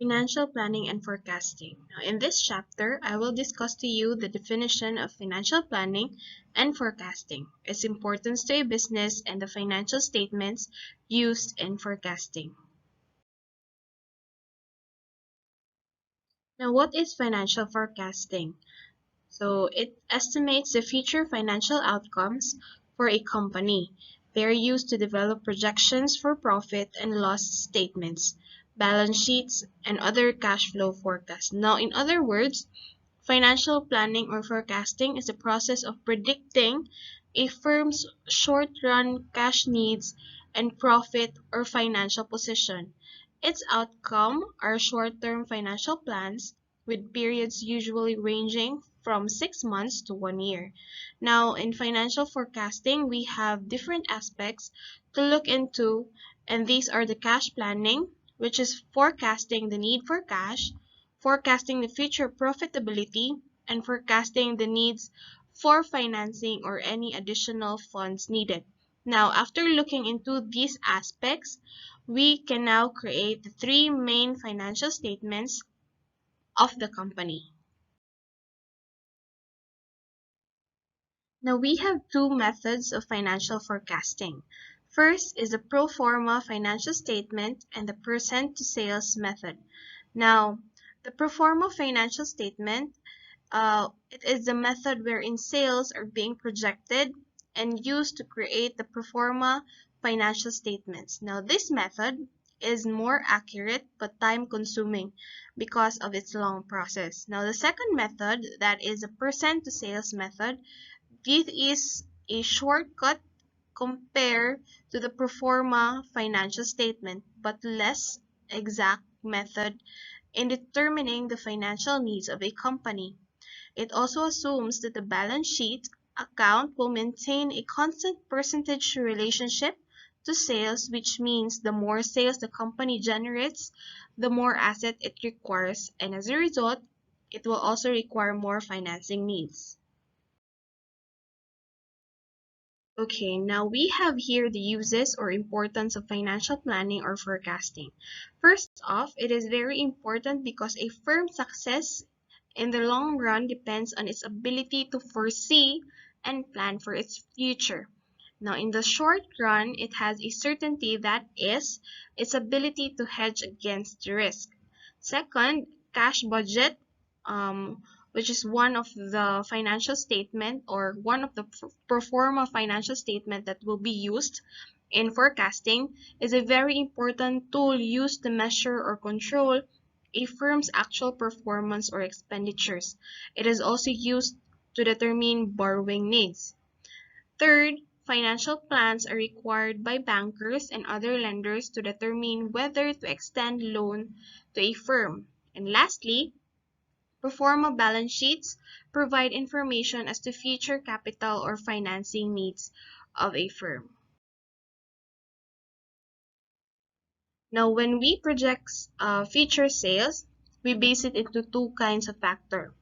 Financial planning and forecasting. Now, in this chapter, I will discuss to you the definition of financial planning and forecasting, its importance to a business, and the financial statements used in forecasting. Now, what is financial forecasting? So, it estimates the future financial outcomes for a company. They are used to develop projections for profit and loss statements, balance sheets, and other cash flow forecasts. Now, in other words, financial planning or forecasting is the process of predicting a firm's short-run cash needs and profit or financial position. Its outcome are short-term financial plans with periods usually ranging from 6 months to 1 year. Now, in financial forecasting, we have different aspects to look into, and these are the cash planning, which is forecasting the need for cash, forecasting the future profitability, and forecasting the needs for financing or any additional funds needed. Now, after looking into these aspects, we can now create the three main financial statements of the company. Now, we have two methods of financial forecasting. First is the pro forma financial statement and the percent to sales method. Now, the pro forma financial statement it is the method wherein sales are being projected and used to create the pro forma financial statements. Now, this method is more accurate but time consuming because of its long process. Now, the second method, that is the percent to sales method, this is a shortcut compared to the pro forma financial statement but less exact method in determining the financial needs of a company. It also assumes that the balance sheet account will maintain a constant percentage relationship to sales, which means the more sales the company generates, the more asset it requires, and as a result, it will also require more financing needs. Okay, now we have here the uses or importance of financial planning or forecasting. First off, it is very important because a firm's success in the long run depends on its ability to foresee and plan for its future. Now, in the short run, it has a certainty, that is, its ability to hedge against risk. Second, cash budget, which is one of the financial statement or one of the pro forma financial statement that will be used in forecasting, is a very important tool used to measure or control a firm's actual performance or expenditures. It is also used to determine borrowing needs. Third, financial plans are required by bankers and other lenders to determine whether to extend loan to a firm. And lastly, pro forma balance sheets provide information as to future capital or financing needs of a firm. Now, when we project future sales, we base it into two kinds of factor.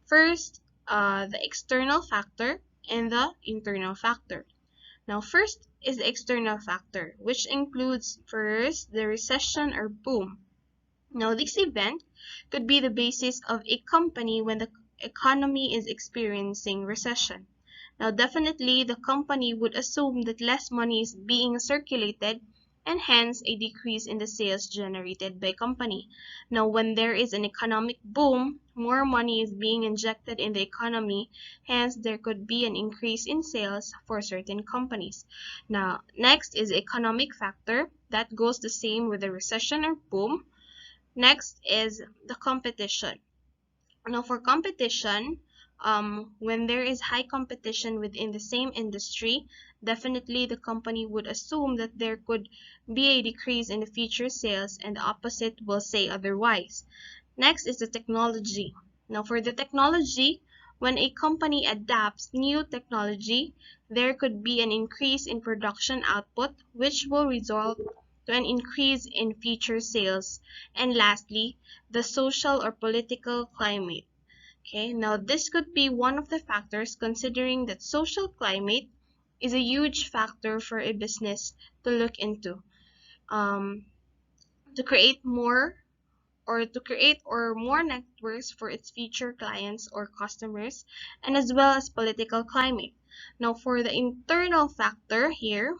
First, the external factor and the internal factor. Now, first is the external factor, which includes first the recession or boom. Now, this event could be the basis of a company when the economy is experiencing recession. Now, definitely the company would assume that less money is being circulated and hence a decrease in the sales generated by company. Now, when there is an economic boom, more money is being injected in the economy, hence there could be an increase in sales for certain companies. Now, next is economic factor. That goes the same with the recession or boom. Next is the competition. Now, for competition, when there is high competition within the same industry, definitely the company would assume that there could be a decrease in the future sales, and the opposite will say otherwise. Next is the technology. Now, for the technology, when a company adapts new technology, there could be an increase in production output, which will result to an increase in future sales. And lastly, the social or political climate. Okay, now this could be one of the factors, considering that social climate is a huge factor for a business to look into, to create more or to create or more networks for its future clients or customers, and as well as political climate. Now, for the internal factor here,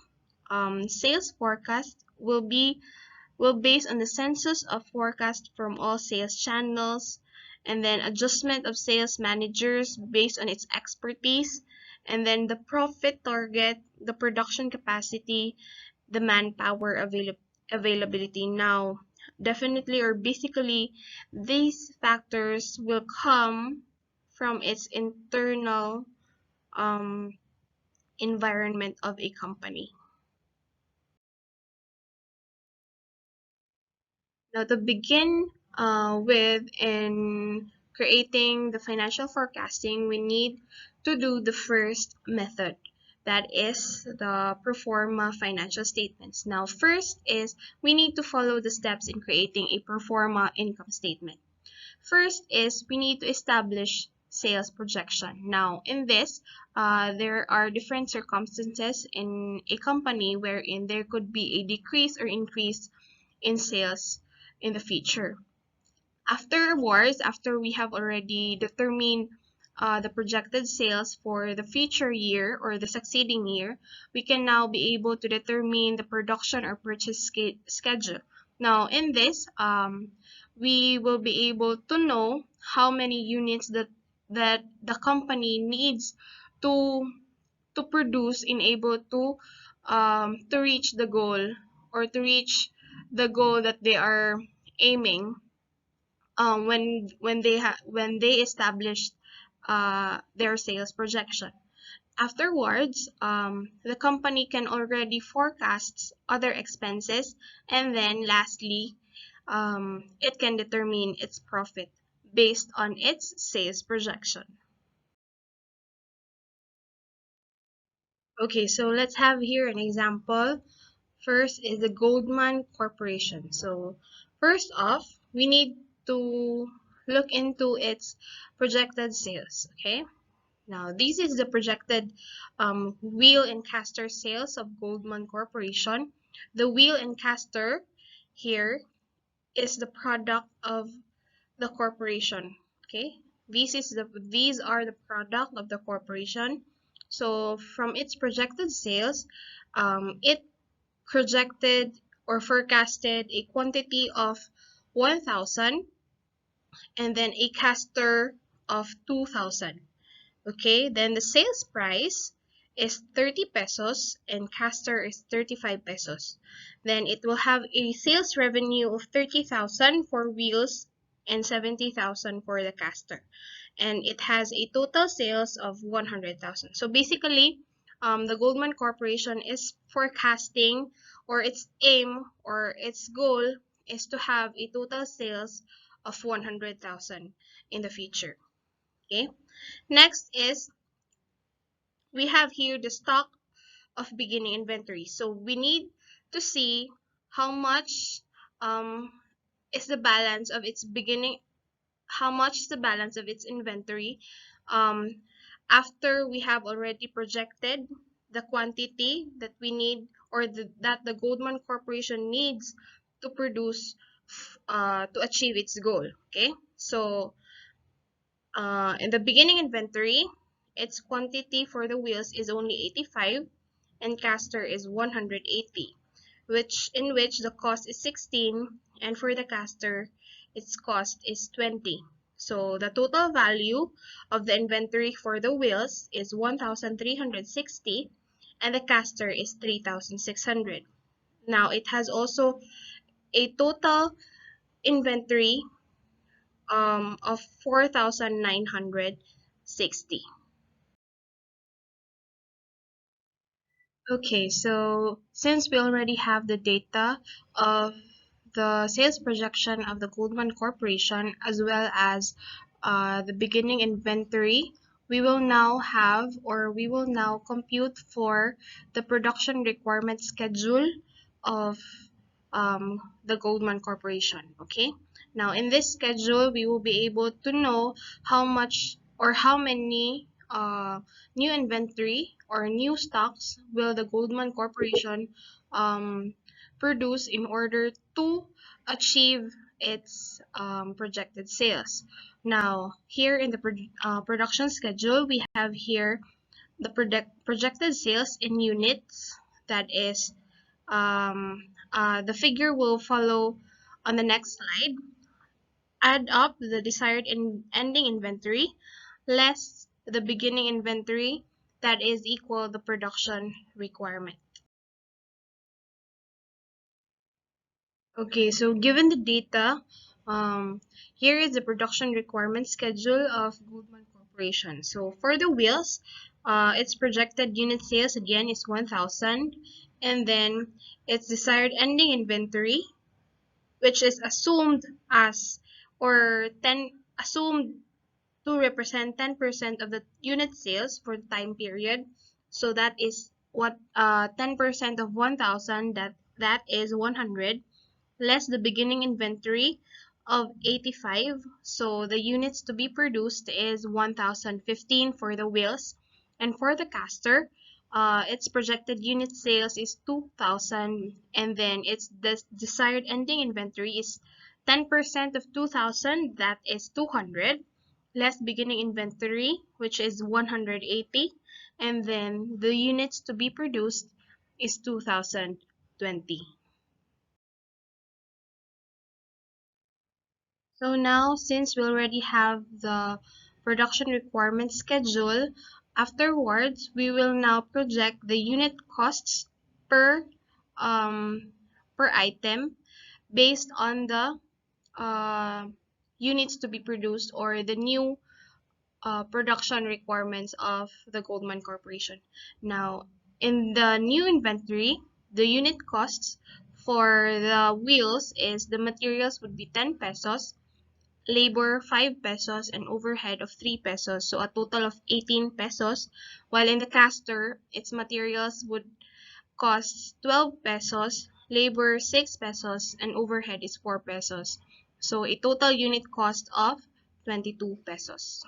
sales forecast will base on the census of forecast from all sales channels, and then adjustment of sales managers based on its expertise, and then the profit target, the production capacity, the manpower availability. Now, definitely or basically, these factors will come from its internal um, environment of a company. Now, to begin with, in creating the financial forecasting, we need to do the first method. That is the pro forma financial statements. Now, first is we need to follow the steps in creating a pro forma income statement. First is we need to establish sales projection. Now, in this, there are different circumstances in a company wherein there could be a decrease or increase in sales in the future. Afterwards, after we have already determined the projected sales for the future year or the succeeding year, we can now be able to determine the production or purchase schedule. Now, in this, we will be able to know how many units that the company needs to produce in able to reach the goal or to reach the goal that they are aiming when they established their sales projection. Afterwards, the company can already forecast other expenses, and then lastly, it can determine its profit based on its sales projection. Okay, so let's have here an example. First is the Goldman Corporation. So first off, we need to look into its projected sales. Okay, now this is the projected wheel and caster sales of Goldman Corporation. The wheel and caster here is the product of the corporation. Okay, these are the product of the corporation. So from its projected sales, it projected or forecasted a quantity of 1,000 and then a caster of 2,000. Okay, then the sales price is 30 pesos and caster is 35 pesos. Then it will have a sales revenue of 30,000 for wheels and 70,000 for the caster. And it has a total sales of 100,000. So basically, the Goldman Corporation is forecasting, or its aim or its goal is to have a total sales of 100,000 in the future. Okay. Next is we have here the stock of beginning inventory. So we need to see how much um, is the balance of its beginning, how much is the balance of its inventory um, after we have already projected the quantity that we need or that the Goldman Corporation needs to produce to achieve its goal. Okay, so in the beginning inventory, its quantity for the wheels is only 85 and caster is 180, which the cost is 16, and for the caster its cost is 20. So the total value of the inventory for the wheels is 1,360 and the caster is 3,600. Now it has also a total inventory of 4,960. Okay, so since we already have the data of the sales projection of the Goldman Corporation as well as the beginning inventory, we will now compute for the production requirement schedule of the Goldman Corporation. Okay, now in this schedule, we will be able to know how much or how many new inventory or new stocks will the Goldman Corporation produce in order to achieve its projected sales. Now, here in the production schedule, we have here the projected sales in units. That is, the figure will follow on the next slide. Add up the desired ending inventory less the beginning inventory, that is equal the production requirement. Okay, so given the data, here is the production requirement schedule of Goldman Corporation. So for the wheels, its projected unit sales again is 1,000, and then its desired ending inventory, which is assumed as or 10 assumed to represent 10% of the unit sales for the time period. So that is what 10% of 1,000, that is 100, less the beginning inventory of 85. So the units to be produced is 1,015 for the wheels. And for the caster, its projected unit sales is 2,000, and then its desired ending inventory is 10% of 2,000, that is 200, less beginning inventory, which is 180, and then the units to be produced is 2,020. So now, since we already have the production requirement schedule, afterwards, we will now project the unit costs per, um, per item based on the uh, units to be produced or the new production requirements of the Goldman Corporation. Now, in the new inventory, the unit costs for the wheels is the materials would be 10 pesos, labor 5 pesos, and overhead of 3 pesos, so a total of 18 pesos. While in the caster, its materials would cost 12 pesos, labor 6 pesos, and overhead is 4 pesos. So a total unit cost of 22 pesos.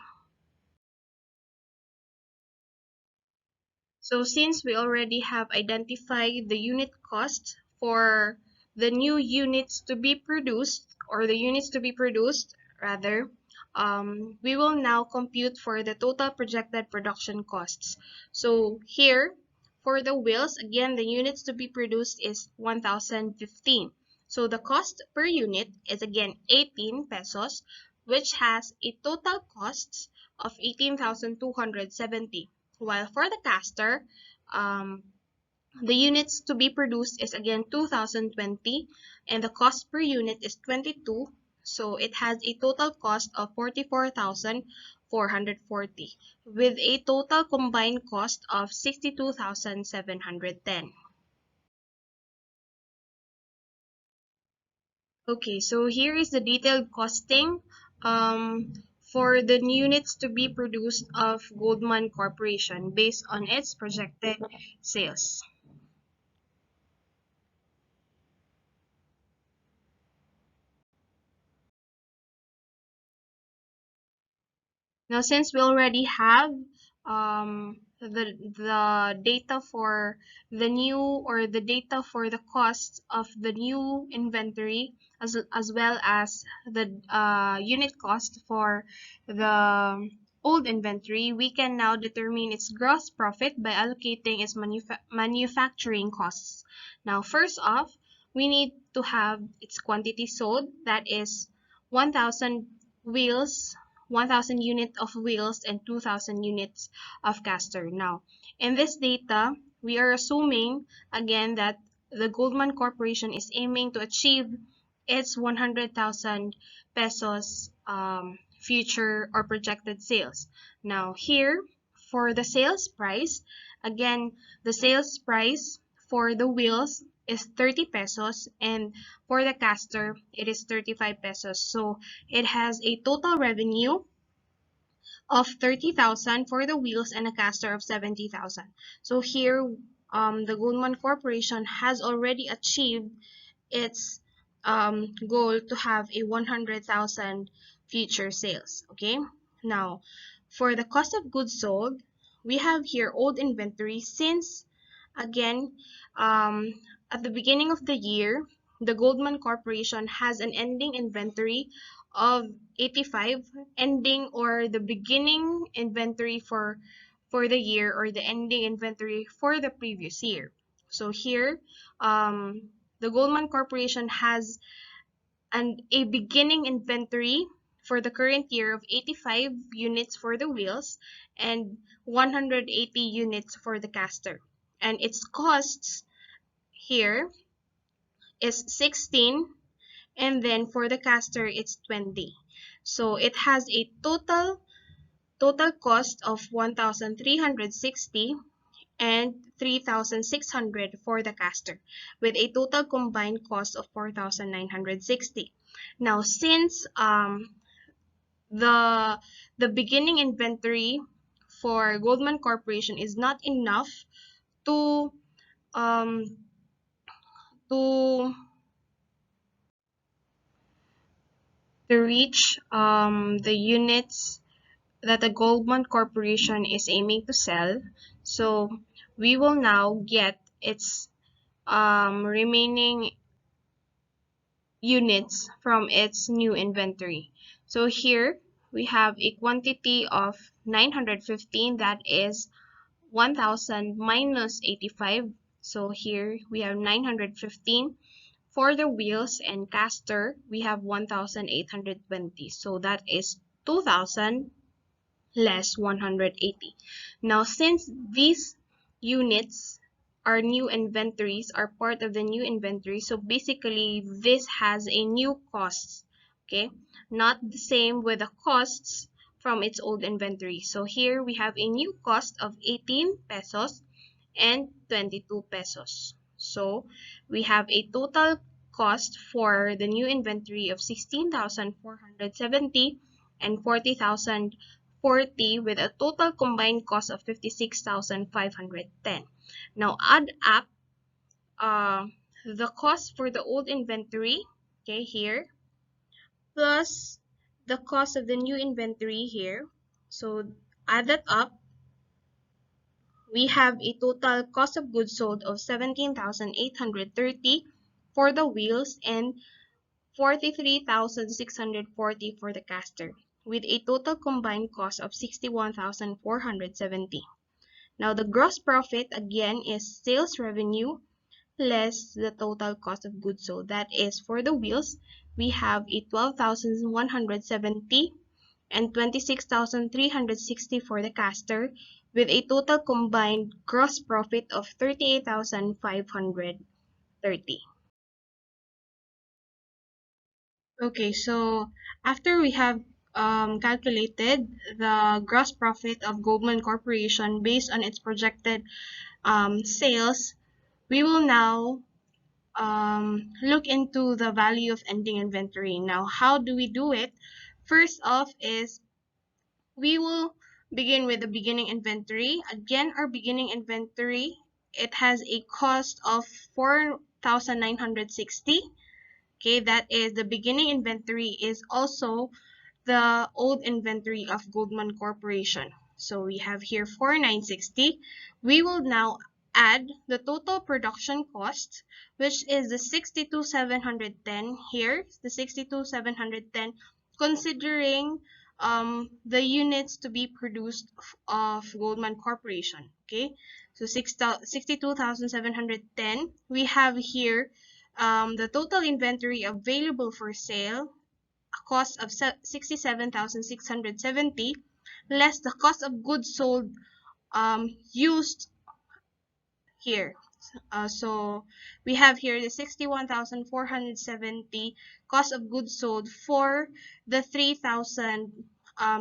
So since we already have identified the unit cost for the new units to be produced, or the units to be produced rather, we will now compute for the total projected production costs. So here, for the wheels, again, the units to be produced is 1,015. So the cost per unit is again 18 pesos, which has a total costs of 18,270. While for the caster, um, the units to be produced is again 2020, and the cost per unit is 22. So it has a total cost of 44,440 with a total combined cost of 62,710. Okay, so here is the detailed costing for the units to be produced of Goldman Corporation based on its projected sales. Now, since we already have the data for the new, or the data for the costs of the new inventory, as well as the unit cost for the old inventory, we can now determine its gross profit by allocating its manufacturing costs. Now, first off, we need to have its quantity sold, that is 1,000 wheels, 1,000 units of wheels, and 2,000 units of caster. Now, in this data, we are assuming again that the Goldman Corporation is aiming to achieve its 100,000 pesos future or projected sales. Now, here for the sales price, again, the sales price for the wheels is 30 pesos, and for the caster it is 35 pesos. So it has a total revenue of 30,000 for the wheels and a caster of 70,000. So here, the Goldman Corporation has already achieved its goal to have a 100,000 future sales. Okay, now for the cost of goods sold, we have here old inventory, since again, at the beginning of the year, the Goldman Corporation has an ending inventory of 85, ending or the beginning inventory for the year, or the ending inventory for the previous year. So here, the Goldman Corporation has a beginning inventory for the current year of 85 units for the wheels and 180 units for the caster. And its costs here is 16, and then for the caster it's 20. So it has a total cost of 1,360 and 3,600 for the caster, with a total combined cost of 4,960. Now, since the beginning inventory for Goldman Corporation is not enough to um, to reach the units that the Goldman Corporation is aiming to sell. So we will now get its remaining units from its new inventory. So here we have a quantity of 915, that is 1000 minus 85. So here we have 915. For the wheels and caster, we have 1820. So that is 2000 less 180. Now, since these units are new inventories, are part of the new inventory, so basically this has a new cost, okay? Not the same with the costs from its old inventory. So here we have a new cost of 18 pesos and 22 pesos. So we have a total cost for the new inventory of 16,470 and 40,040, with a total combined cost of 56,510. Now add up uh, the cost for the old inventory, okay, here, plus the cost of the new inventory here. So add that up, we have a total cost of goods sold of 17,830 for the wheels and 43,640 for the caster, with a total combined cost of 61,470. Now the gross profit again is sales revenue less the total cost of goods sold. That is, for the wheels, we have a 12,170 and 26,360 for the caster, with a total combined gross profit of 38,530. Okay, so after we have calculated the gross profit of Goldman Corporation based on its projected sales, we will now look into the value of ending inventory. Now, how do we do it? First off is we will begin with the beginning inventory. Again, our beginning inventory, it has a cost of 4,960. Okay, that is the beginning inventory is also the old inventory of Goldman Corporation. So we have here 4,960. We will now add the total production cost, which is the 62,710 here, the 62,710, considering the units to be produced of Goldman Corporation. Okay, so 62,710. We have here the total inventory available for sale, a cost of 67,670, less the cost of goods sold used here. So we have here the 61,470 cost of goods sold for the 3,000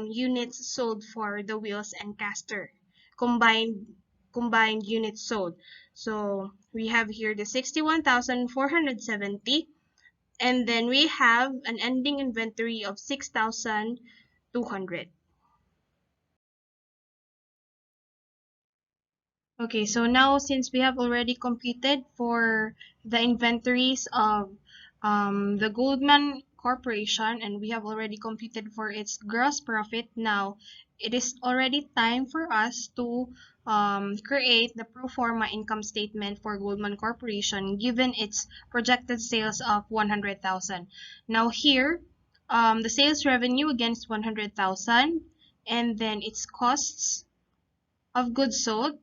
units sold for the wheels and caster, combined units sold. So we have here the 61,470, and then we have an ending inventory of 6,200. Okay, so now since we have already computed for the inventories of the Goldman Corporation, and we have already computed for its gross profit. Now, it is already time for us to create the pro forma income statement for Goldman Corporation given its projected sales of 100,000. Now here, the sales revenue against 100,000, and then its costs of goods sold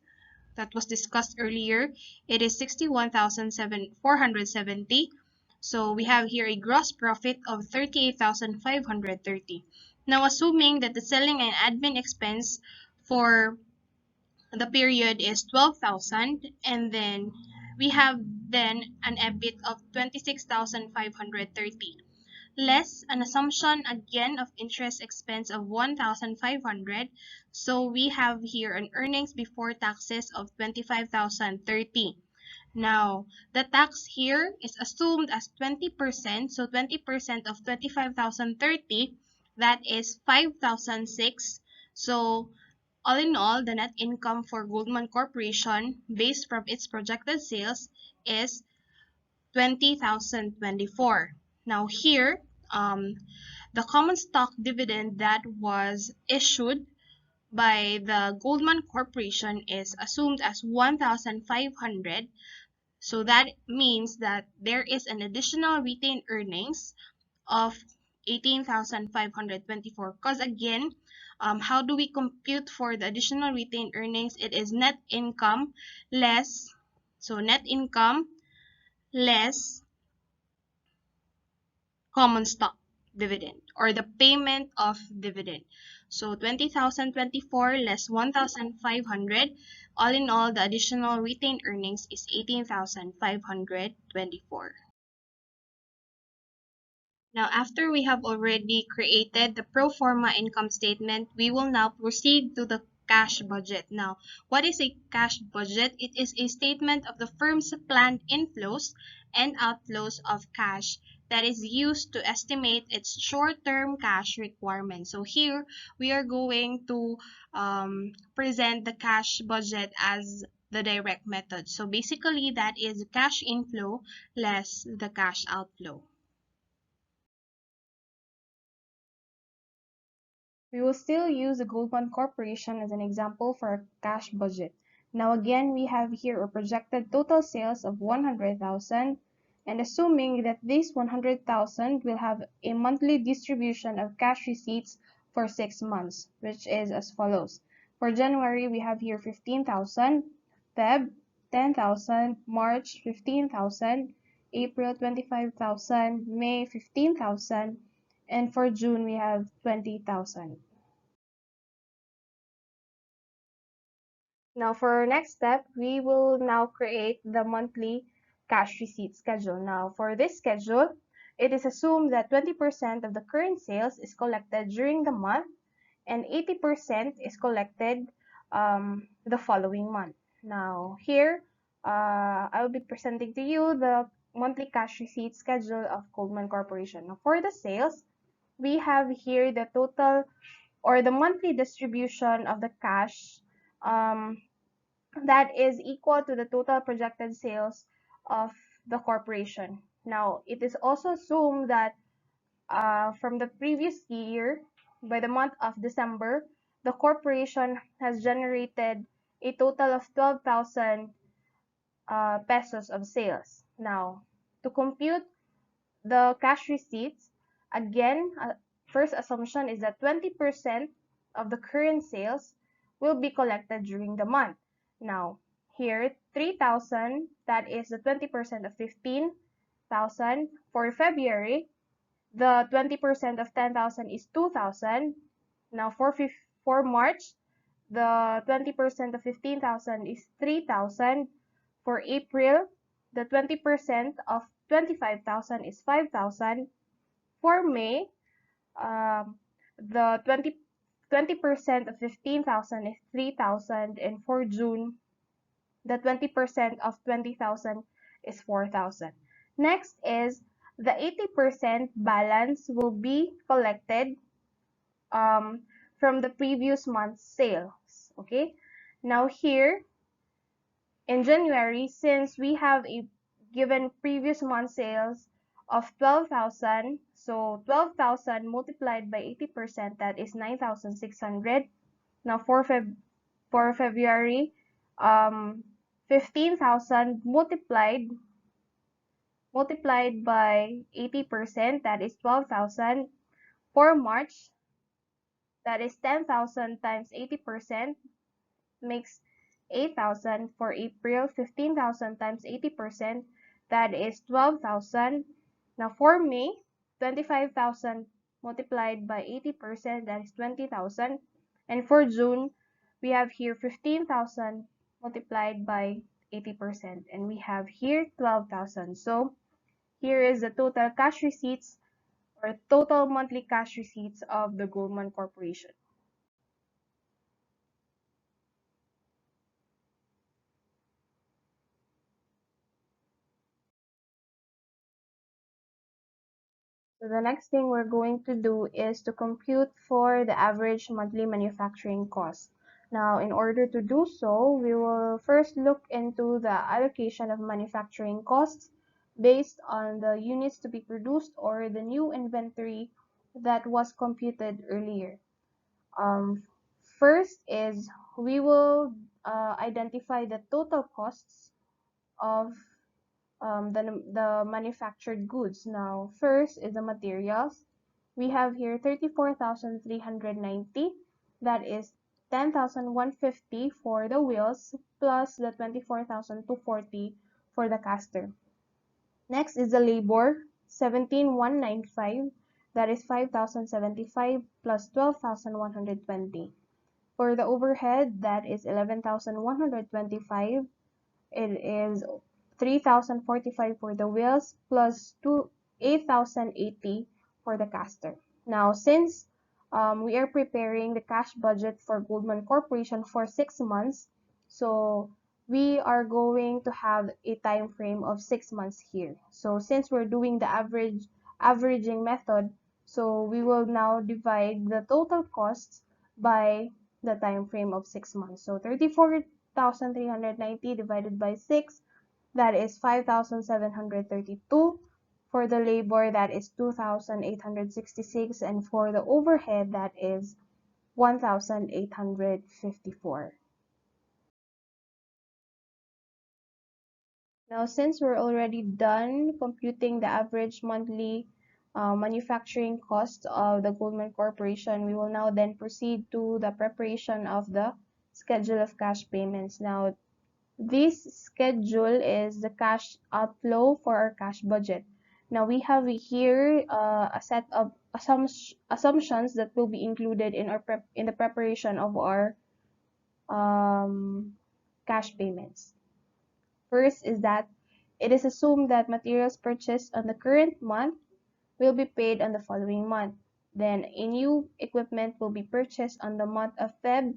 that was discussed earlier, it is 61,470. So we have here a gross profit of 38,530. Now assuming that the selling and admin expense for the period is 12,000, and then we have then an EBIT of 26,530, less an assumption again of interest expense of 1,500. So we have here an earnings before taxes of 25,030. Now, the tax here is assumed as 20%. So 20% of 25,030, that is 5,006. So all in all, the net income for Goldman Corporation based from its projected sales is 20,024. Now here, the common stock dividend that was issued by the Goldman Corporation is assumed as 1,500. So that means that there is an additional retained earnings of 18,524. Because again, how do we compute for the additional retained earnings? It is net income less, so net income less common stock dividend or the payment of dividend. So 20,024 less 1,500. All in all, the additional retained earnings is 18,524. Now, after we have already created the pro forma income statement, we will now proceed to the cash budget. Now, what is a cash budget? It is a statement of the firm's planned inflows and outflows of cash that is used to estimate its short-term cash requirements. So here, we are going to present the cash budget as the direct method. So basically, that is cash inflow less the cash outflow. We will still use the Goldman Corporation as an example for a cash budget. Now again, we have here a projected total sales of 100,000, and assuming that this 100,000 will have a monthly distribution of cash receipts for 6 months, which is as follows. For January, we have here 15,000, Feb 10,000, March 15,000, April 25,000, May 15,000, and for June we have 20,000. Now for our next step, we will now create the monthly cash receipt schedule. Now for this schedule, it is assumed that 20% of the current sales is collected during the month and 80% is collected the following month. Now here, I will be presenting to you the monthly cash receipt schedule of Goldman Corporation. Now for the sales, we have here the total or the monthly distribution of the cash that is equal to the total projected sales of the corporation. Now, it is also assumed that from the previous year, by the month of December, the corporation has generated a total of 12,000 pesos of sales. Now, to compute the cash receipts, again, first assumption is that 20% of the current sales will be collected during the month. Now, here, 3,000, that is the 20% of 15,000. For February, the 20% of 10,000 is 2,000. Now, for March, the 20% of 15,000 is 3,000. For April, the 20% of 25,000 is 5,000. For May, the 20% of 15,000 is 3,000. And for June, the 20% of 20,000 is 4,000. Next is the 80% balance will be collected from the previous month's sales. Okay, now here in January, since we have a given previous month sales of 12,000. So 12,000 multiplied by 80%, that is 9,600. Now for February, 15,000 multiplied by 80%, that is 12,000. For March, that is 10,000 times 80% makes 8,000. For April, 15,000 times 80%, that is 12,000. Now for May, 25,000 multiplied by 80%, that is 20,000. And for June, we have here 15,000 multiplied by 80%, and we have here 12,000. So here is the total cash receipts or total monthly cash receipts of the Goldman Corporation. So the next thing we're going to do is to compute for the average monthly manufacturing cost. Now, in order to do so, we will first look into the allocation of manufacturing costs based on the units to be produced or the new inventory that was computed earlier. First is we will identify the total costs of the manufactured goods. Now, first is the materials. We have here 34,390. That is 10,150 for the wheels plus the 24,240 for the caster. Next is the labor, 17,195. That is 5,075 plus 12,120. For the overhead, that is 11,125. It is 3,045 for the wheels plus 8,080 for the caster. Now, since we are preparing the cash budget for Goldman Corporation for 6 months, so we are going to have a time frame of 6 months here. So since we're doing the averaging method, so we will now divide the total costs by the time frame of 6 months. So 34,390 divided by 6, that is 5,732. For the labor, that is 2,866. And for the overhead, that is 1,854. Now, since we're already done computing the average monthly manufacturing cost of the Goldman Corporation, we will now then proceed to the preparation of the schedule of cash payments. Now, this schedule is the cash outflow for our cash budget. Now we have here a set of assumptions that will be included in the preparation of our cash payments. First is that it is assumed that materials purchased on the current month will be paid on the following month. Then a new equipment will be purchased on the month of Feb,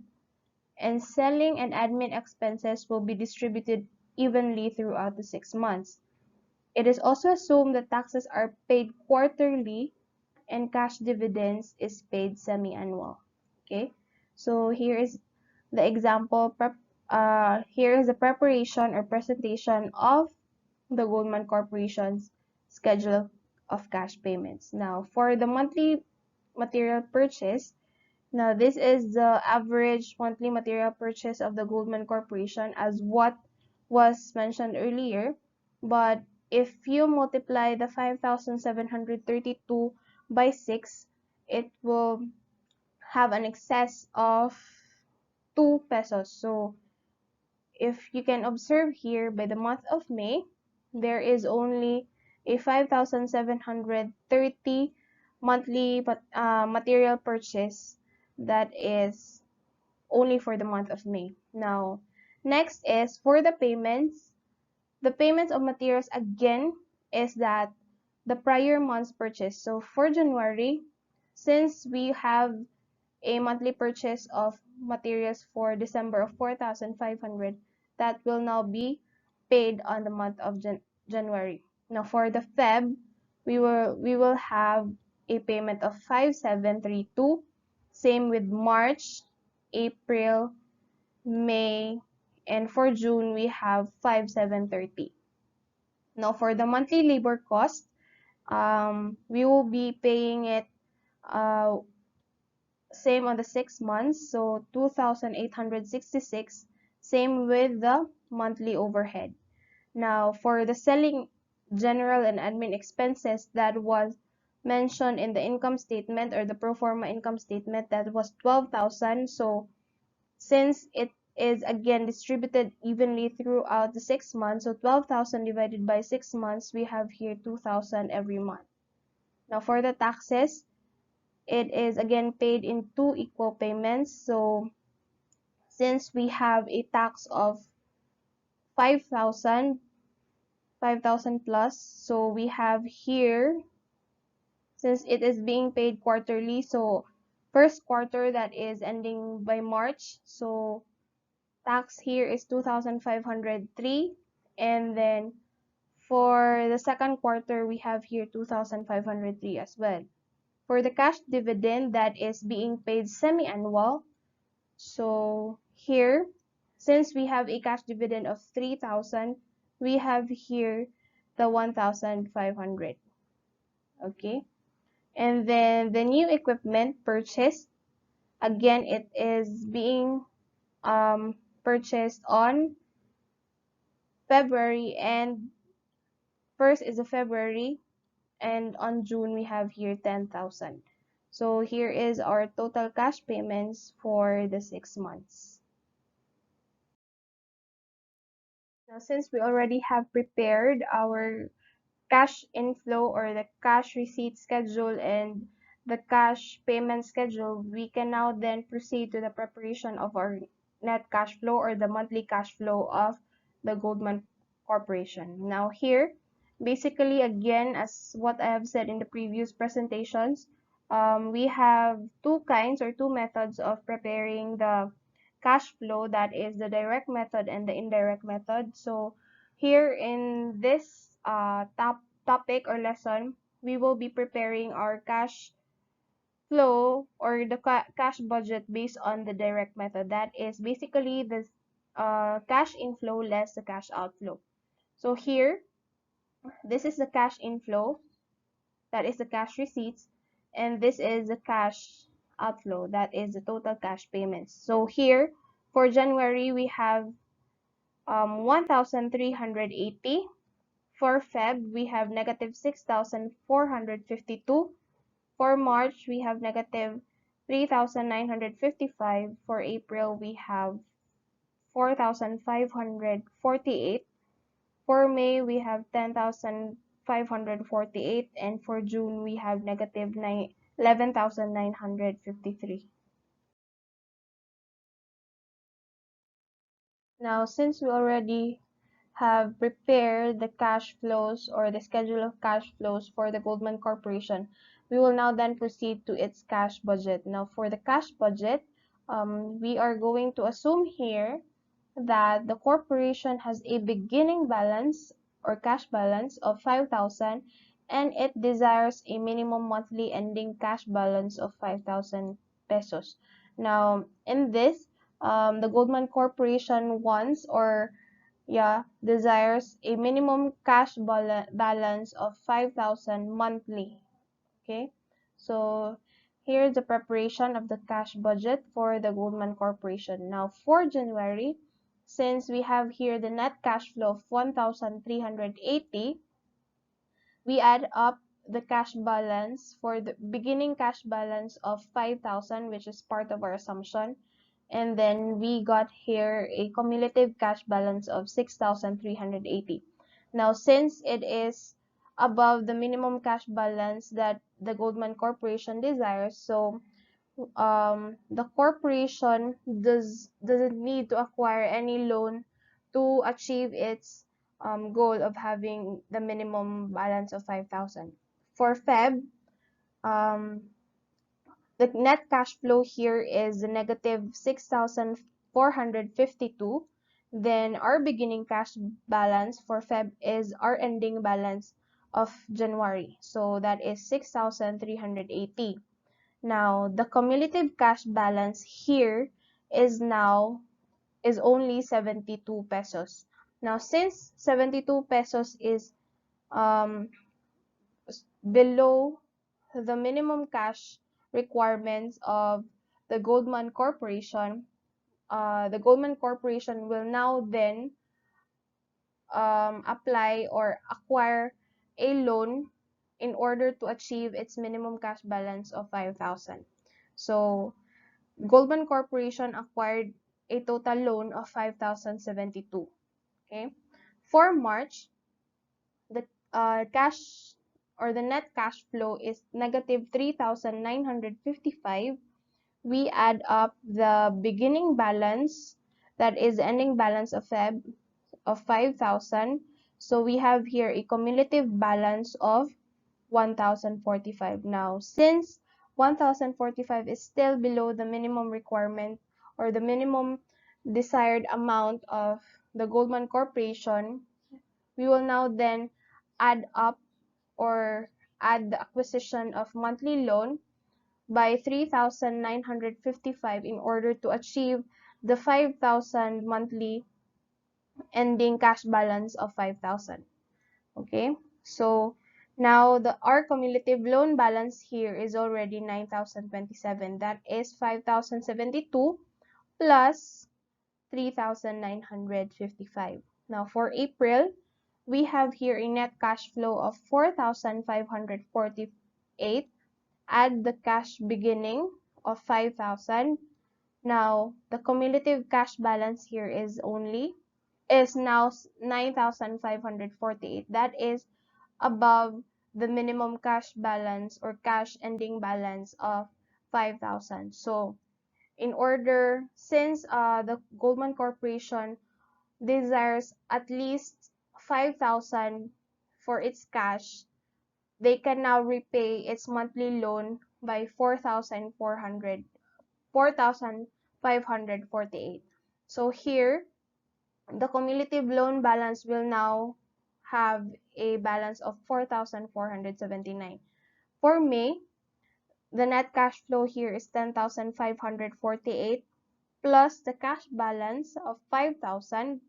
and selling and admin expenses will be distributed evenly throughout the 6 months. It is also assumed that taxes are paid quarterly and cash dividends is paid semi-annual. Okay, so here is the example. Here is the preparation or presentation of the Goldman Corporation's schedule of cash payments. Now, for the monthly material purchase, now, this is the average monthly material purchase of the Goldman Corporation as what was mentioned earlier. But if you multiply the 5,732 by 6, it will have an excess of 2 pesos. So, if you can observe here, by the month of May, there is only a 5,730 monthly material purchase that is only for the month of May. Now, next is for the payments. The payments of materials again is that the prior month's purchase. So for January, since we have a monthly purchase of materials for December of 4,500, that will now be paid on the month of January. Now for the Feb, we will have a payment of 5,732. Same with March, April, May, and for June we have 5,730. Now for the monthly labor cost, we will be paying it uh, same on the 6 months, so 2,866. Same with the monthly overhead. Now, for the selling, general, and admin expenses that was mentioned in the income statement or the pro forma income statement, that was 12,000. So, since it is again distributed evenly throughout the 6 months, so 12,000 divided by 6 months, we have here 2,000 every month. Now, for the taxes, it is again paid in two equal payments. So, since we have a tax of 5,000, 5,000 plus. So we have here, since it is being paid quarterly, so first quarter that is ending by March. So tax here is 2,503. And then for the second quarter, we have here 2,503 as well. For the cash dividend that is being paid semi-annual, so here, since we have a cash dividend of 3,000, we have here the 1,500. Okay. And then the new equipment purchased, again, it is being purchased on February, and first is a February, and on June we have here 10,000. So here is our total cash payments for the 6 months. Now, since we already have prepared our cash inflow or the cash receipt schedule and the cash payment schedule, we can now then proceed to the preparation of our net cash flow or the monthly cash flow of the Goldman Corporation. Now here, basically again, as what I have said in the previous presentations, we have two kinds or two methods of preparing the cash flow, that is the direct method and the indirect method. So here in this topic or lesson, we will be preparing our cash flow or the cash budget based on the direct method. That is basically the cash inflow less the cash outflow. So here, this is the cash inflow, that is the cash receipts, and this is the cash outflow, that is the total cash payments. So here, for January, we have 1,380. For Feb, we have negative 6,452. For March, we have negative 3,955. For April, we have 4,548. For May, we have 10,548. And for June, we have negative 11,953. Now, since we already have prepared the cash flows or the schedule of cash flows for the Goldman Corporation, we will now then proceed to its cash budget. Now, for the cash budget, we are going to assume here that the corporation has a beginning balance or cash balance of 5,000 and it desires a minimum monthly ending cash balance of 5,000 pesos. Now, in this, the Goldman Corporation wants or desires a minimum cash balance of 5,000 monthly. Okay, so here's the preparation of the cash budget for the Goldman Corporation. Now, for January, since we have here the net cash flow of 1,380, we add up the cash balance for the beginning cash balance of 5,000, which is part of our assumption. And then we got here a cumulative cash balance of 6,380. Now, since it is above the minimum cash balance that the Goldman Corporation desires, so the corporation doesn't need to acquire any loan to achieve its goal of having the minimum balance of 5,000. For Feb, um, the net cash flow here is negative 6,452. Then our beginning cash balance for Feb is our ending balance of January. So that is 6,380. Now, the cumulative cash balance here is only 72 pesos. Now, since 72 pesos is um, below the minimum cash requirements of the Goldman Corporation, the Goldman Corporation will now then apply or acquire a loan in order to achieve its minimum cash balance of 5,000. So Goldman Corporation acquired a total loan of 5,072. Okay. For March, the cash or the net cash flow is negative 3,955. We add up the beginning balance, that is ending balance of Feb, of 5,000. So we have here a cumulative balance of 1,045. Now, since 1,045 is still below the minimum requirement or the minimum desired amount of the Goldman Corporation, we will now then add up or add the acquisition of monthly loan by 3,955 in order to achieve the 5,000 monthly ending cash balance of 5,000. Okay, so now our cumulative loan balance here is already 9,027. That is 5,072 plus 3,955. Now for April, we have here a net cash flow of 4,548. Add the cash beginning of 5,000. Now the cumulative cash balance here is now 9,548. That is above the minimum cash balance or cash ending balance of 5,000. So since the Goldman Corporation desires at least 5,000 for its cash, they can now repay its monthly loan by 4,548. So here, the cumulative loan balance will now have a balance of 4,479. For May, the net cash flow here is 10,548 plus the cash balance of 5,000.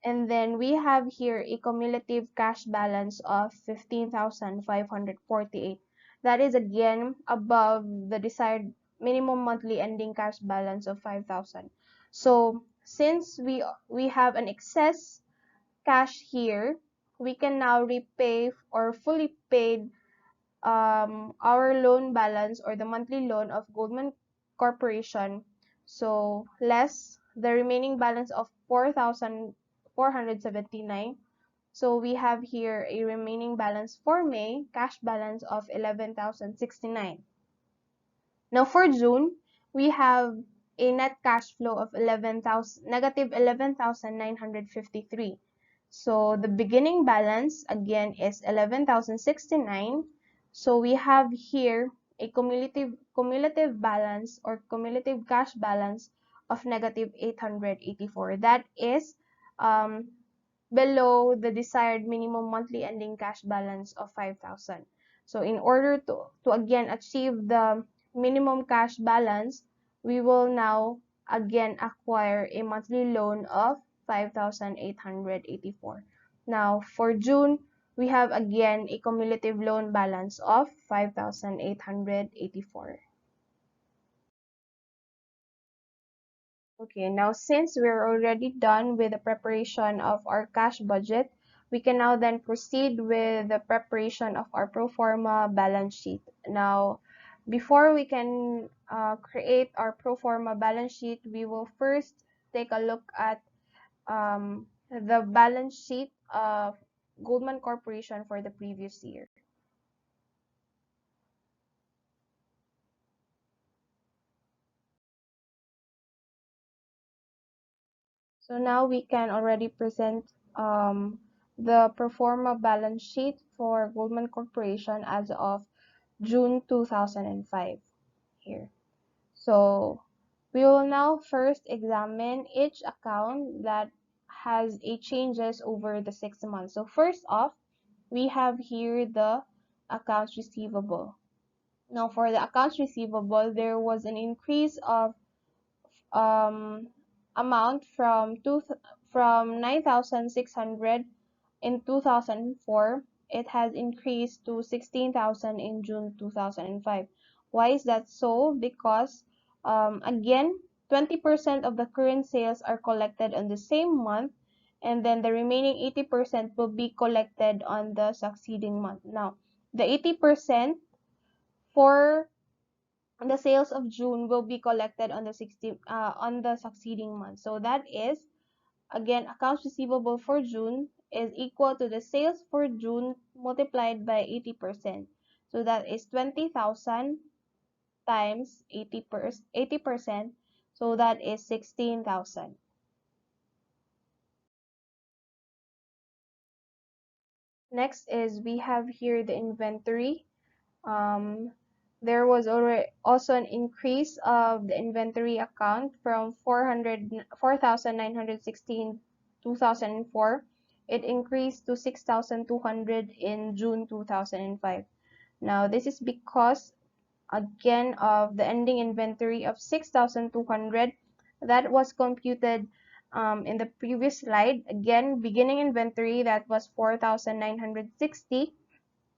And then we have here a cumulative cash balance of 15,548. That is again above the desired minimum monthly ending cash balance of 5,000. So since we have an excess cash here, we can now repay or fully paid our loan balance or the monthly loan of Goldman Corporation. So less the remaining balance of 4,479. So we have here a remaining balance for May, cash balance of 11,069. Now for June, we have a net cash flow of negative 11,953. So the beginning balance again is 11,069. So we have here a cumulative balance or cumulative cash balance of negative 884. That is below the desired minimum monthly ending cash balance of 5,000. So in order to again achieve the minimum cash balance, we will now again acquire a monthly loan of 5,884. Now for June, we have again a cumulative loan balance of 5,884. Okay, now since we're already done with the preparation of our cash budget, we can now then proceed with the preparation of our pro forma balance sheet. Now, before we can create our pro forma balance sheet, we will first take a look at the balance sheet of Goldman Corporation for the previous year. So now we can already present the pro forma balance sheet for Goldman Corporation as of June 2005 here. So we will now first examine each account that has a changes over the 6 months. So first off, we have here the accounts receivable. Now for the accounts receivable, there was an increase of um, amount from 9,600 in 2004 it has increased to 16,000 in June 2005. Why is that so? Because again, 20% of the current sales are collected on the same month, and then the remaining 80% will be collected on the succeeding month. Now, the 80% for the sales of June will be collected on the on the succeeding month. So that is, again, accounts receivable for June is equal to the sales for June multiplied by 80%. So that is 20,000 times 80%. So that is 16,000. Next is we have here the inventory. Um, there was already also an increase of the inventory account from 4,916 2004. It increased to 6,200 in June 2005. Now, this is because, again, of the ending inventory of 6,200 that was computed in the previous slide. Again, beginning inventory that was 4,960,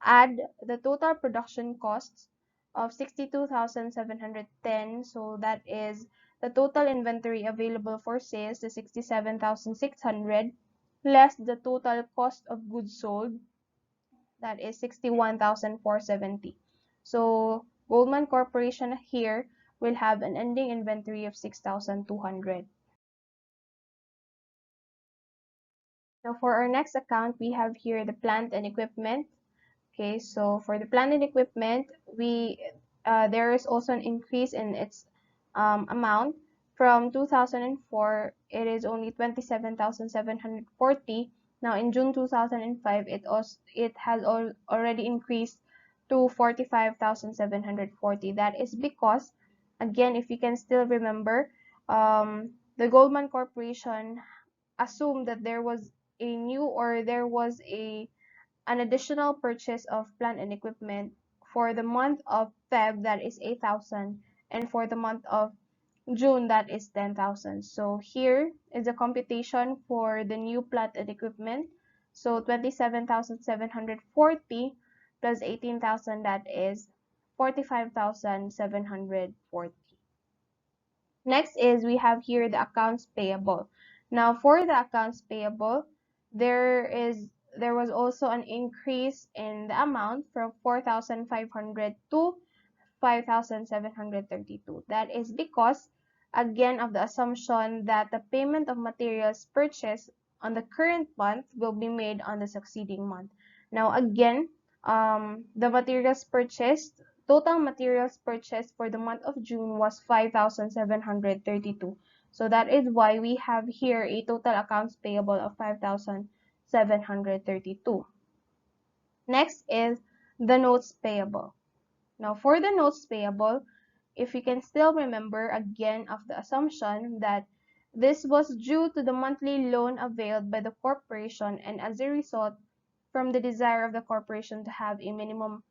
add the total production costs of 62,710, so that is the total inventory available for sales, the 67,600, less the total cost of goods sold, that is 61,470. So Goldman Corporation here will have an ending inventory of 6,200. Now for our next account, we have here the plant and equipment. Okay, so for the plant and equipment, there is also an increase in its amount. From 2004, it is only 27,740. Now in June 2005, it has already increased to 45,740. That is because, again, if you can still remember, the Goldman Corporation assumed that there was a new or there was an additional purchase of plant and equipment for the month of Feb, that is 8,000, and for the month of June, that is 10,000. So here is a computation for the new plant and equipment. So 27,740 plus 18,000, that is 45,740. Next is we have here the accounts payable. Now for the accounts payable, there was also an increase in the amount from 4,500 to 5,732. That is because, again, of the assumption that the payment of materials purchased on the current month will be made on the succeeding month. Now, again, the materials purchased, total materials purchased for the month of June was 5,732. So that is why we have here a total accounts payable of 5,732. Next is the notes payable. Now for the notes payable, if you can still remember, again, of the assumption that this was due to the monthly loan availed by the corporation and as a result from the desire of the corporation to have a minimum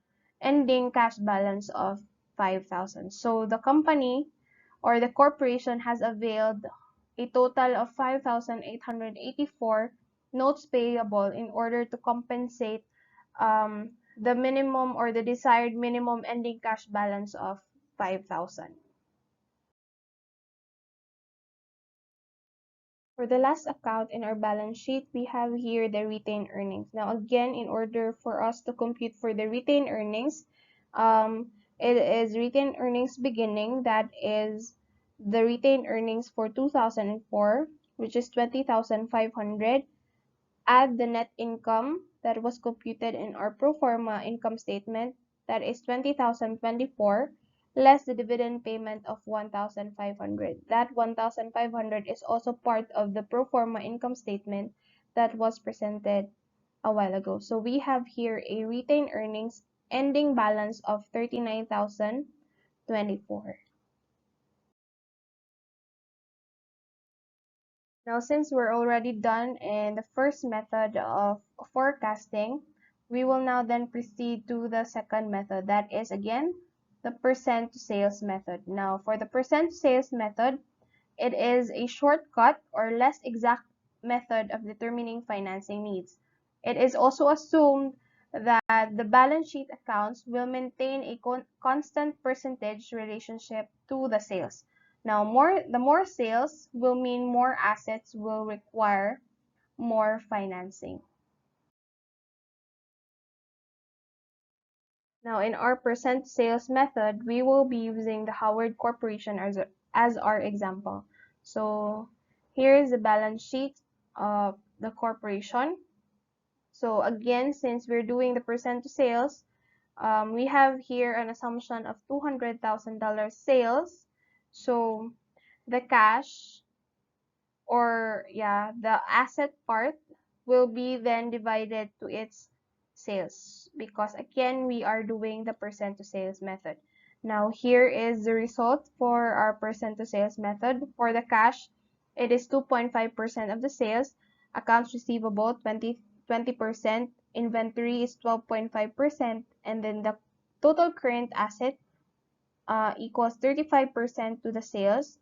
ending cash balance of 5,000. So the company or the corporation has availed a total of 5,884 notes payable in order to compensate the minimum or the desired minimum ending cash balance of 5,000. For the last account in our balance sheet, we have here the retained earnings. Now again, in order for us to compute for the retained earnings, it is retained earnings beginning, that is the retained earnings for 2004, which is 20,500, add the net income that was computed in our pro forma income statement, that is 20,024, less the dividend payment of 1,500. That 1,500 is also part of the pro forma income statement that was presented a while ago. So we have here a retained earnings ending balance of 39,024. Now, since we're already done in the first method of forecasting, we will now then proceed to the second method. That is, again, the percent to sales method. Now, for the percent to sales method, it is a shortcut or less exact method of determining financing needs. It is also assumed that the balance sheet accounts will maintain a constant percentage relationship to the sales. Now, the more sales will mean more assets will require more financing. Now, in our percent sales method, we will be using the Howard Corporation as our example. So here is the balance sheet of the corporation. So again, since we're doing the percent to sales, we have here an assumption of $200,000 sales. So the cash, or yeah, the asset part will be then divided to its sales, because again we are doing the percent to sales method. Now here is the result for our percent to sales method. For the cash, it is 2.5% of the sales, accounts receivable 20%, inventory is 12.5%, and then the total current asset equals 35% to the sales,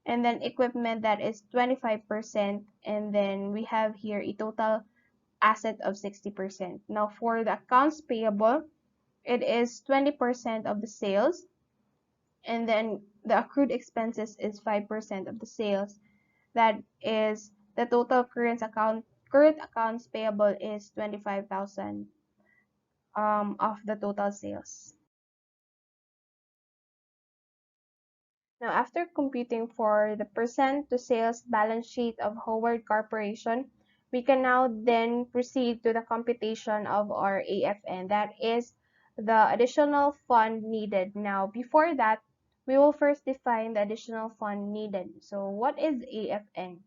and then equipment, that is 25%, and then we have here a total asset of 60%. Now for the accounts payable, it is 20% of the sales, and then the accrued expenses is 5% of the sales. That is the total current accounts payable is 25,000 of the total sales. Now, after computing for the percent to sales balance sheet of Howard Corporation, we can now then proceed to the computation of our AFN, that is the additional fund needed. Now, before that, we will first define the additional fund needed. So, what is AFN?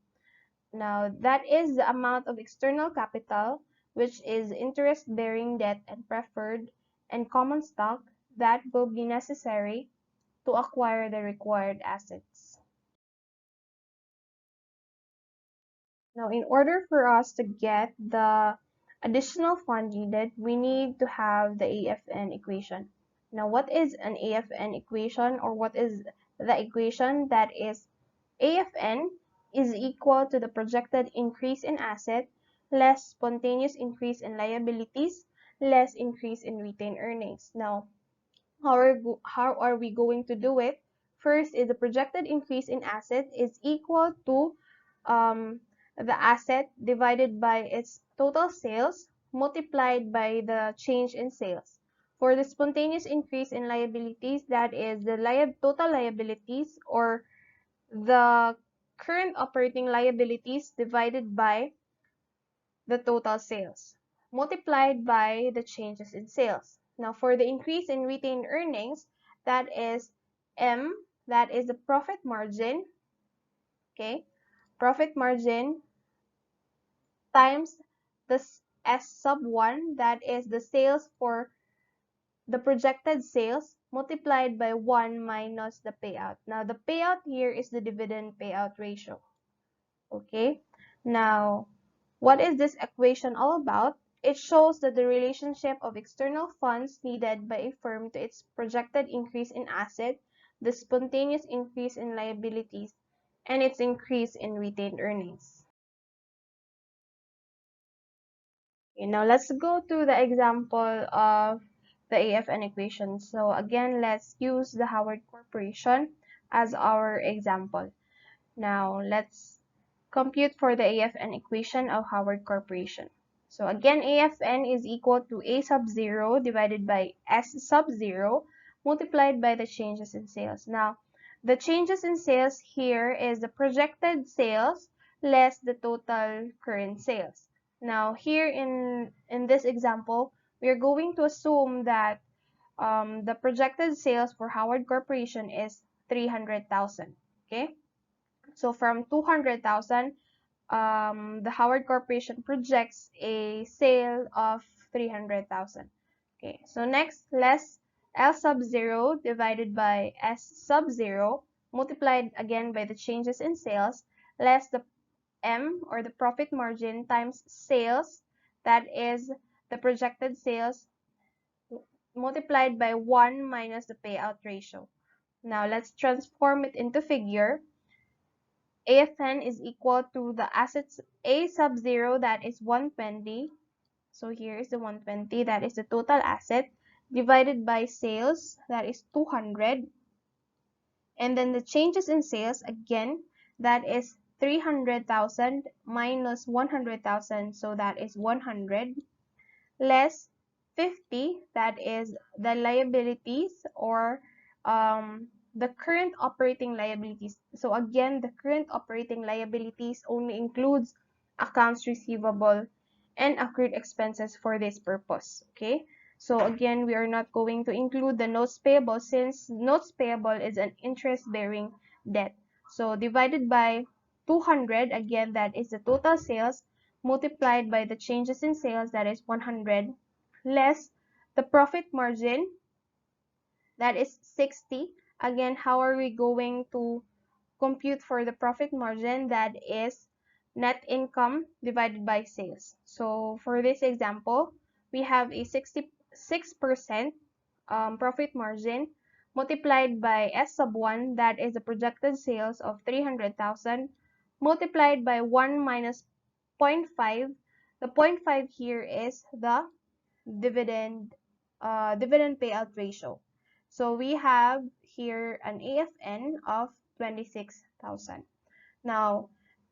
Now, that is the amount of external capital, which is interest-bearing debt and preferred and common stock, that will be necessary to acquire the required assets. Now, in order for us to get the additional fund needed, we need to have the AFN equation. Now, what is an AFN equation, or what is the equation? That is, AFN is equal to the projected increase in asset less spontaneous increase in liabilities less increase in retained earnings. Now, how are we going to do it? First is the projected increase in asset is equal to the asset divided by its total sales multiplied by the change in sales. For the spontaneous increase in liabilities, that is the total liabilities, or the current operating liabilities divided by the total sales, multiplied by the changes in sales. Now, for the increase in retained earnings, that is M, that is the profit margin, okay? Profit margin times the S sub 1, that is the sales for the projected sales, multiplied by 1 minus the payout. Now, the payout here is the dividend payout ratio, okay? Now, what is this equation all about? It shows that the relationship of external funds needed by a firm to its projected increase in asset, the spontaneous increase in liabilities, and its increase in retained earnings. Okay, now let's go to the example of the AFN equation. So again, let's use the Howard Corporation as our example. Now let's compute for the AFN equation of Howard Corporation. So again, AFN is equal to A sub 0 divided by S sub 0 multiplied by the changes in sales. Now, the changes in sales here is the projected sales less the total current sales. Now, here in this example, we are going to assume that the projected sales for Howard Corporation is 300,000. Okay? So from 200,000, the Howard Corporation projects a sale of 300,000. Okay, so next, less L sub 0 divided by S sub 0 multiplied again by the changes in sales less the M, or the profit margin, times sales, that is the projected sales, multiplied by 1 minus the payout ratio. Now let's transform it into figure. AFN is equal to the assets A sub 0, that is 120. So here is the 120, that is the total asset, divided by sales, that is 200. And then the changes in sales, again, that is 300,000 minus 100,000, so that is 100, less 50, that is the liabilities, or the current operating liabilities. So again, the current operating liabilities only includes accounts receivable and accrued expenses for this purpose. Okay, so again, we are not going to include the notes payable, since notes payable is an interest bearing debt. So divided by 200, again, that is the total sales, multiplied by the changes in sales, that is 100, less the profit margin, that is 60. Again, how are we going to compute for the profit margin? That is net income divided by sales. So for this example, we have a 66% profit margin multiplied by S sub 1, that is the projected sales of 300,000, multiplied by 1 minus zero point 0.5. The zero point 0.5 here is the dividend dividend payout ratio. So we have here an AFN of 26,000. Now,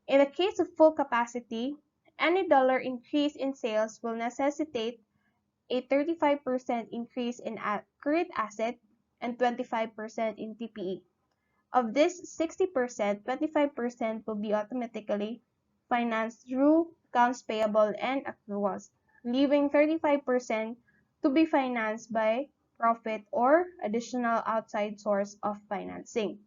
in the case of full capacity, any dollar increase in sales will necessitate a 35% increase in current asset and 25% in PPE. Of this 60%, 25% will be automatically financed through accounts payable and accruals, leaving 35% to be financed by profit or additional outside source of financing.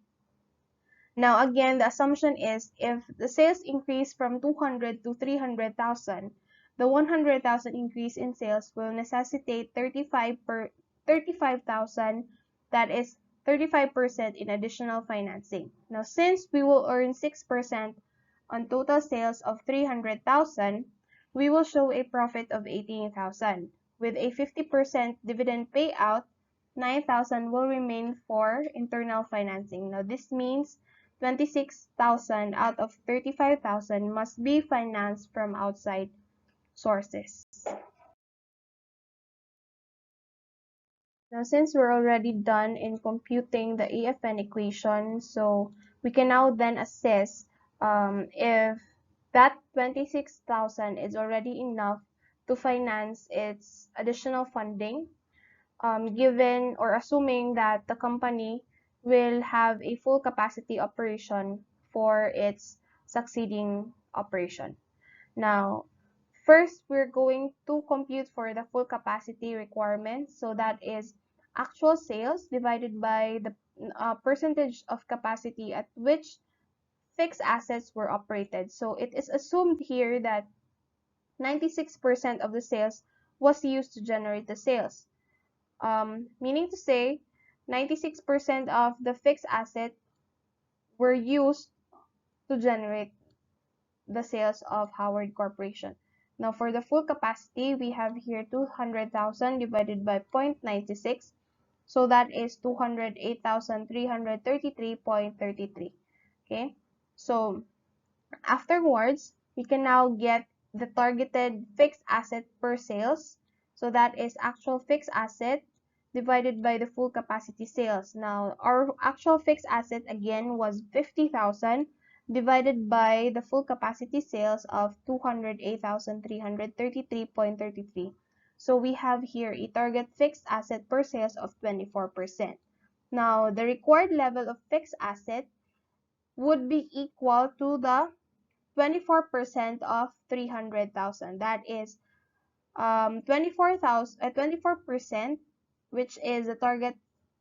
Now again, the assumption is if the sales increase from 200 to 300,000, the 100,000 increase in sales will necessitate 35,000, that is 35% in additional financing. Now since we will earn 6% on total sales of 300,000, we will show a profit of 18,000. With a 50% dividend payout, 9,000 will remain for internal financing. Now this means 26,000 out of 35,000 must be financed from outside sources. Now, since we're already done in computing the AFN equation, so we can now then assess if that 26,000 is already enough to finance its additional funding, given or assuming that the company will have a full capacity operation for its succeeding operation. Now, first, we're going to compute for the full capacity requirement. So that is actual sales divided by the percentage of capacity at which fixed assets were operated. So it is assumed here that 96% of the sales was used to generate the sales. Meaning to say 96% of the fixed asset were used to generate the sales of Howard Corporation. Now for the full capacity, we have here 200,000 divided by 0.96. So that is 208,333.33. Okay, so afterwards, we can now get the targeted fixed asset per sales. So that is actual fixed asset divided by the full capacity sales. Now, our actual fixed asset again was 50,000 divided by the full capacity sales of 208,333.33. So we have here a target fixed asset per sales of 24%. Now, the required level of fixed asset would be equal to the 24% of 300,000. That is 24%, which is the target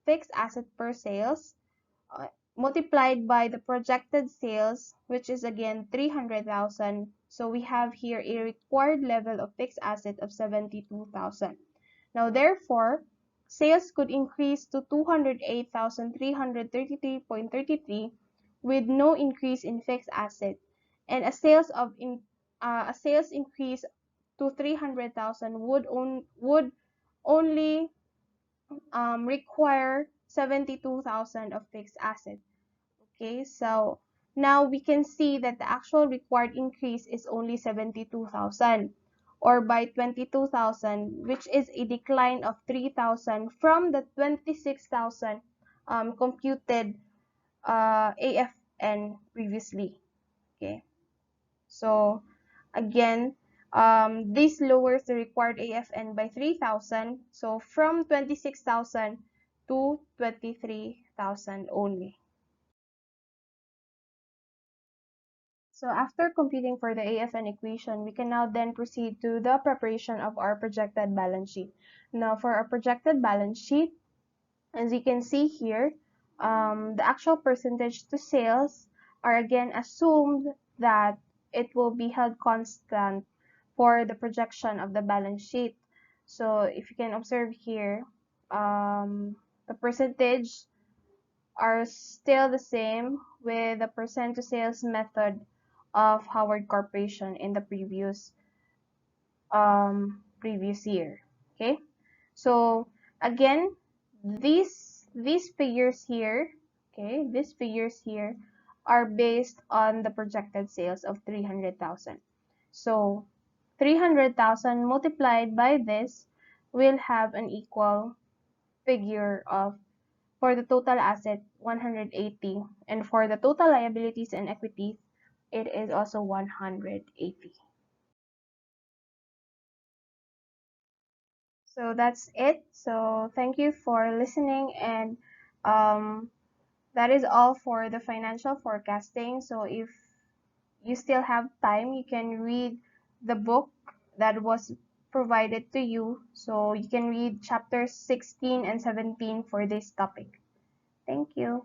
fixed asset per sales, multiplied by the projected sales, which is again 300,000. So we have here a required level of fixed asset of 72,000. Now therefore, sales could increase to 208,333.33 with no increase in fixed asset, and a sales increase to 300,000 would only require 72,000 of fixed asset. Okay, so now we can see that the actual required increase is only 72,000. or by 22,000, which is a decline of 3,000 from the 26,000 computed AFN previously. Okay, so again, this lowers the required AFN by 3,000, so from 26,000 to 23,000 only. So after computing for the AFN equation, we can now then proceed to the preparation of our projected balance sheet. Now for our projected balance sheet, as you can see here, the actual percentage to sales are again assumed that it will be held constant for the projection of the balance sheet. So if you can observe here, the percentage are still the same with the percent to sales method of Howard Corporation in the previous year. Okay, so again, these figures here, okay, these figures here are based on the projected sales of 300,000. So 300,000 multiplied by this will have an equal figure of, for the total asset, 180, and for the total liabilities and equities, it is also 180. So that's it. So thank you for listening, and um, that is all for the financial forecasting. So if you still have time, you can read the book that was provided to you. So you can read chapters 16 and 17 for this topic. Thank you.